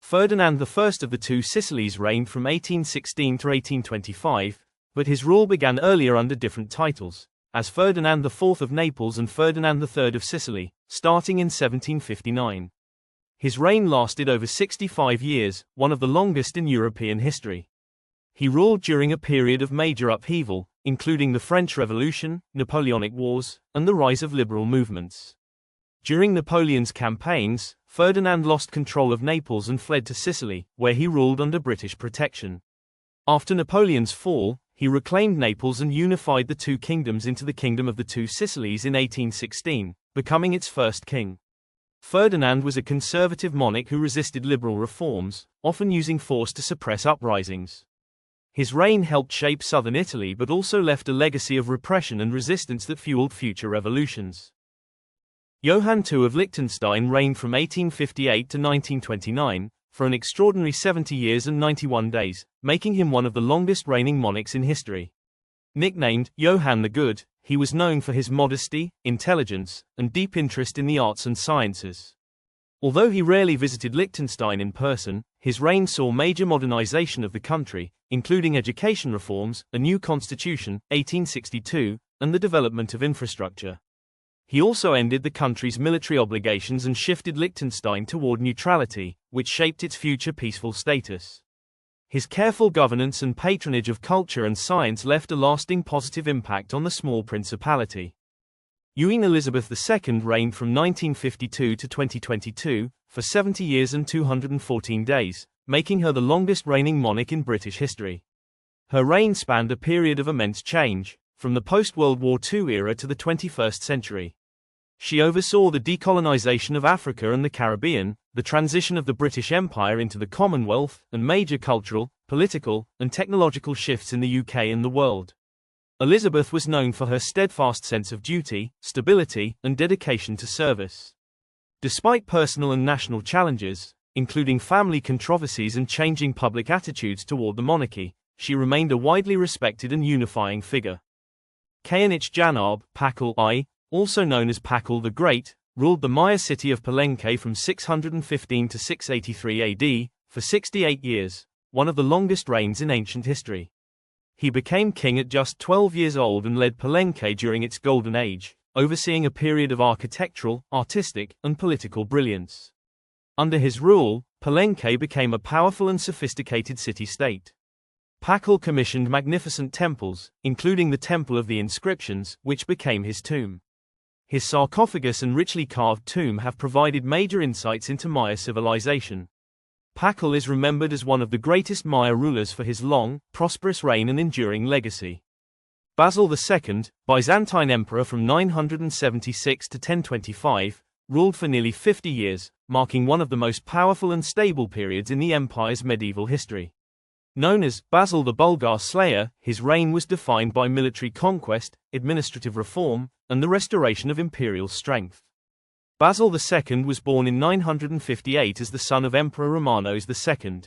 Ferdinand I of the Two Sicilies reigned from 1816 to 1825, but his rule began earlier under different titles, as Ferdinand IV of Naples and Ferdinand III of Sicily, starting in 1759. His reign lasted over 65 years, one of the longest in European history. He ruled during a period of major upheaval, including the French Revolution, Napoleonic Wars, and the rise of liberal movements. During Napoleon's campaigns, Ferdinand lost control of Naples and fled to Sicily, where he ruled under British protection. After Napoleon's fall, he reclaimed Naples and unified the two kingdoms into the Kingdom of the Two Sicilies in 1816, becoming its first king. Ferdinand was a conservative monarch who resisted liberal reforms, often using force to suppress uprisings. His reign helped shape southern Italy but also left a legacy of repression and resistance that fueled future revolutions. Johann II of Liechtenstein reigned from 1858 to 1929, for an extraordinary 70 years and 91 days, making him one of the longest reigning monarchs in history. Nicknamed Johann the Good, he was known for his modesty, intelligence, and deep interest in the arts and sciences. Although he rarely visited Liechtenstein in person, his reign saw major modernization of the country, including education reforms, a new constitution, 1862, and the development of infrastructure. He also ended the country's military obligations and shifted Liechtenstein toward neutrality, which shaped its future peaceful status. His careful governance and patronage of culture and science left a lasting positive impact on the small principality. Queen Elizabeth II reigned from 1952 to 2022, for 70 years and 214 days, making her the longest reigning monarch in British history. Her reign spanned a period of immense change, from the post-World War II era to the 21st century. She oversaw the decolonization of Africa and the Caribbean, the transition of the British Empire into the Commonwealth, and major cultural, political, and technological shifts in the UK and the world. Elizabeth was known for her steadfast sense of duty, stability, and dedication to service. Despite personal and national challenges, including family controversies and changing public attitudes toward the monarchy, she remained a widely respected and unifying figure. Kainich Janab, Pakal I, also known as Pakal the Great, ruled the Maya city of Palenque from 615 to 683 AD, for 68 years, one of the longest reigns in ancient history. He became king at just 12 years old and led Palenque during its golden age, overseeing a period of architectural, artistic, and political brilliance. Under his rule, Palenque became a powerful and sophisticated city-state. Pakal commissioned magnificent temples, including the Temple of the Inscriptions, which became his tomb. His sarcophagus and richly carved tomb have provided major insights into Maya civilization. Pakal is remembered as one of the greatest Maya rulers for his long, prosperous reign and enduring legacy. Basil II, Byzantine emperor from 976 to 1025, ruled for nearly 50 years, marking one of the most powerful and stable periods in the empire's medieval history. Known as Basil the Bulgar Slayer, his reign was defined by military conquest, administrative reform, and the restoration of imperial strength. Basil II was born in 958 as the son of Emperor Romanos II.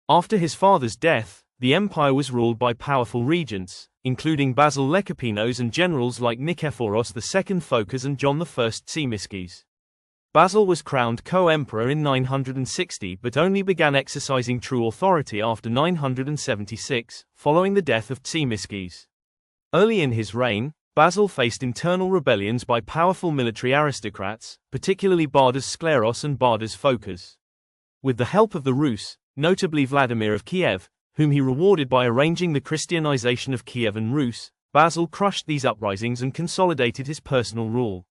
After his father's death, the empire was ruled by powerful regents, including Basil Lecapenos and generals like Nikephoros II Phocas and John I Tzimiskes. Basil was crowned co-emperor in 960 but only began exercising true authority after 976, following the death of Tzimiskes. Early in his reign, Basil faced internal rebellions by powerful military aristocrats, particularly Bardas Skleros and Bardas Phocas. With the help of the Rus, notably Vladimir of Kiev, whom he rewarded by arranging the Christianization of Kievan Rus, Basil crushed these uprisings and consolidated his personal rule.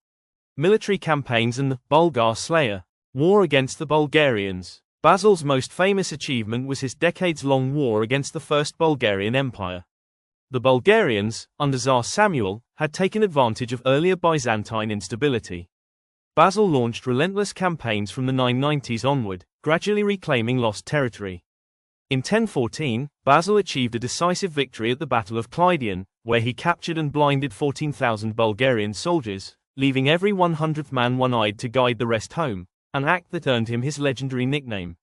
Military campaigns and the Bulgar Slayer war against the Bulgarians. Basil's most famous achievement was his decades-long war against the First Bulgarian Empire. The Bulgarians, under Tsar Samuel, had taken advantage of earlier Byzantine instability. Basil launched relentless campaigns from the 990s onward, gradually reclaiming lost territory. In 1014, Basil achieved a decisive victory at the Battle of Kleidion, where he captured and blinded 14,000 Bulgarian soldiers, leaving every 100th man one-eyed to guide the rest home, an act that earned him his legendary nickname.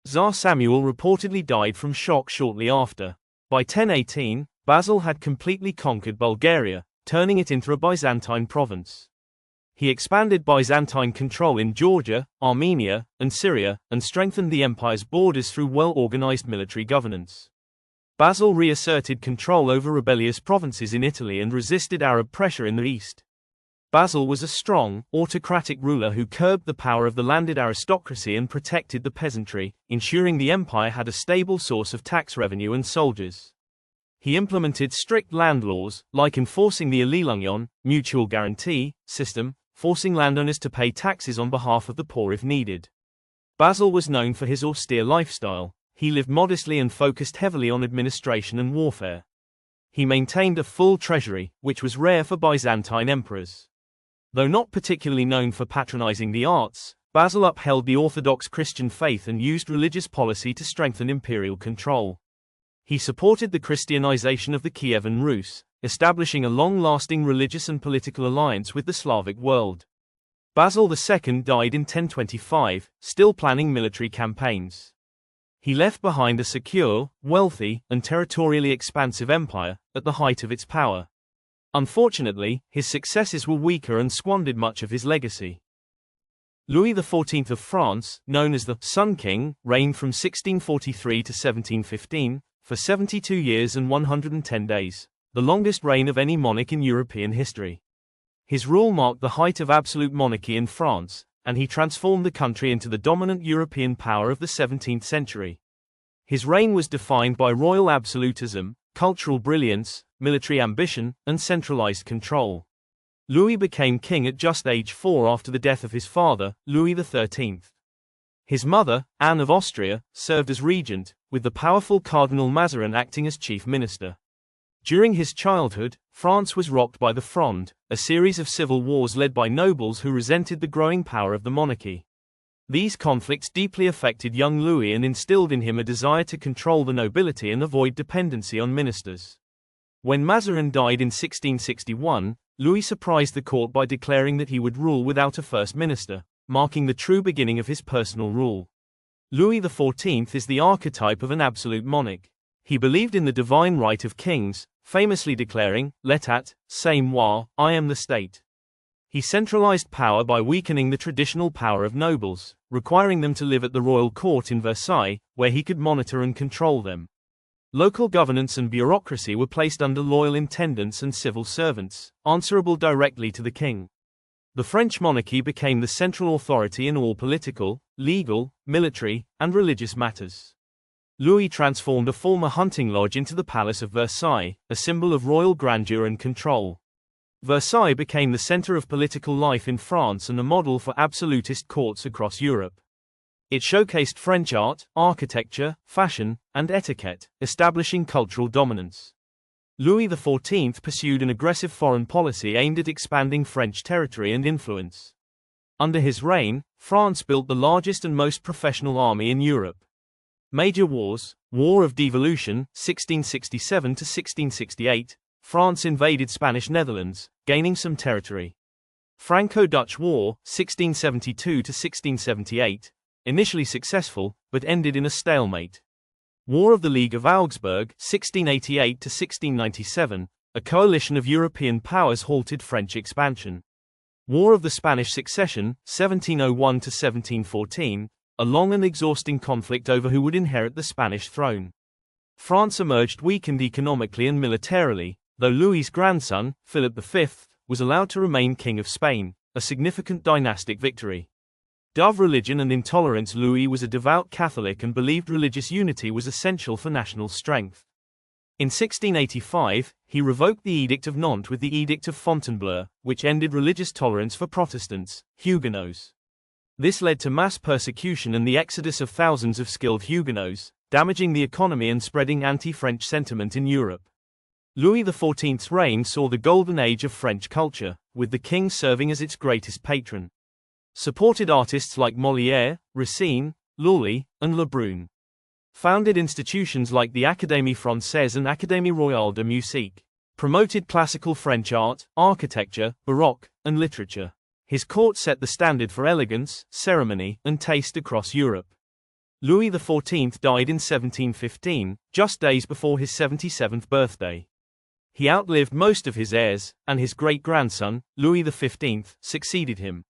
Tsar Samuel reportedly died from shock shortly after. By 1018, Basil had completely conquered Bulgaria, turning it into a Byzantine province. He expanded Byzantine control in Georgia, Armenia, and Syria, and strengthened the empire's borders through well-organized military governance. Basil reasserted control over rebellious provinces in Italy and resisted Arab pressure in the east. Basil was a strong, autocratic ruler who curbed the power of the landed aristocracy and protected the peasantry, ensuring the empire had a stable source of tax revenue and soldiers. He implemented strict land laws, like enforcing the Allelungion, mutual guarantee, system, forcing landowners to pay taxes on behalf of the poor if needed. Basil was known for his austere lifestyle. He lived modestly and focused heavily on administration and warfare. He maintained a full treasury, which was rare for Byzantine emperors. Though not particularly known for patronizing the arts, Basil upheld the Orthodox Christian faith and used religious policy to strengthen imperial control. He supported the Christianization of the Kievan Rus, establishing a long-lasting religious and political alliance with the Slavic world. Basil II died in 1025, still planning military campaigns. He left behind a secure, wealthy, and territorially expansive empire, at the height of its power. Unfortunately, his successors were weaker and squandered much of his legacy. Louis XIV of France, known as the Sun King, reigned from 1643 to 1715, for 72 years and 110 days, the longest reign of any monarch in European history. His rule marked the height of absolute monarchy in France, and he transformed the country into the dominant European power of the 17th century. His reign was defined by royal absolutism, cultural brilliance, military ambition, and centralized control. Louis became king at just age 4 after the death of his father, Louis XIII. His mother, Anne of Austria, served as regent, with the powerful Cardinal Mazarin acting as chief minister. During his childhood, France was rocked by the Fronde, a series of civil wars led by nobles who resented the growing power of the monarchy. These conflicts deeply affected young Louis and instilled in him a desire to control the nobility and avoid dependency on ministers. When Mazarin died in 1661, Louis surprised the court by declaring that he would rule without a first minister, marking the true beginning of his personal rule. Louis XIV is the archetype of an absolute monarch. He believed in the divine right of kings, famously declaring, "L'état, c'est moi, I am the state." He centralized power by weakening the traditional power of nobles, requiring them to live at the royal court in Versailles, where he could monitor and control them. Local governance and bureaucracy were placed under loyal intendants and civil servants, answerable directly to the king. The French monarchy became the central authority in all political, legal, military, and religious matters. Louis transformed a former hunting lodge into the Palace of Versailles, a symbol of royal grandeur and control. Versailles became the center of political life in France and a model for absolutist courts across Europe. It showcased French art, architecture, fashion, and etiquette, establishing cultural dominance. Louis XIV pursued an aggressive foreign policy aimed at expanding French territory and influence. Under his reign, France built the largest and most professional army in Europe. Major wars: War of Devolution, 1667 to 1668, France invaded Spanish Netherlands, gaining some territory. Franco-Dutch War, 1672 to 1678, initially successful, but ended in a stalemate. War of the League of Augsburg, 1688 to 1697, a coalition of European powers halted French expansion. War of the Spanish Succession, 1701 to 1714, a long and exhausting conflict over who would inherit the Spanish throne. France emerged weakened economically and militarily, though Louis's grandson, Philip V, was allowed to remain King of Spain, a significant dynastic victory. Of religion and intolerance, Louis was a devout Catholic and believed religious unity was essential for national strength. In 1685, he revoked the Edict of Nantes with the Edict of Fontainebleau, which ended religious tolerance for Protestants, Huguenots. This led to mass persecution and the exodus of thousands of skilled Huguenots, damaging the economy and spreading anti-French sentiment in Europe. Louis XIV's reign saw the golden age of French culture, with the king serving as its greatest patron. Supported artists like Molière, Racine, Lully, and Le Brun. Founded institutions like the Académie Française and Académie Royale de Musique. Promoted classical French art, architecture, Baroque, and literature. His court set the standard for elegance, ceremony, and taste across Europe. Louis XIV died in 1715, just days before his 77th birthday. He outlived most of his heirs, and his great-grandson, Louis XV, succeeded him.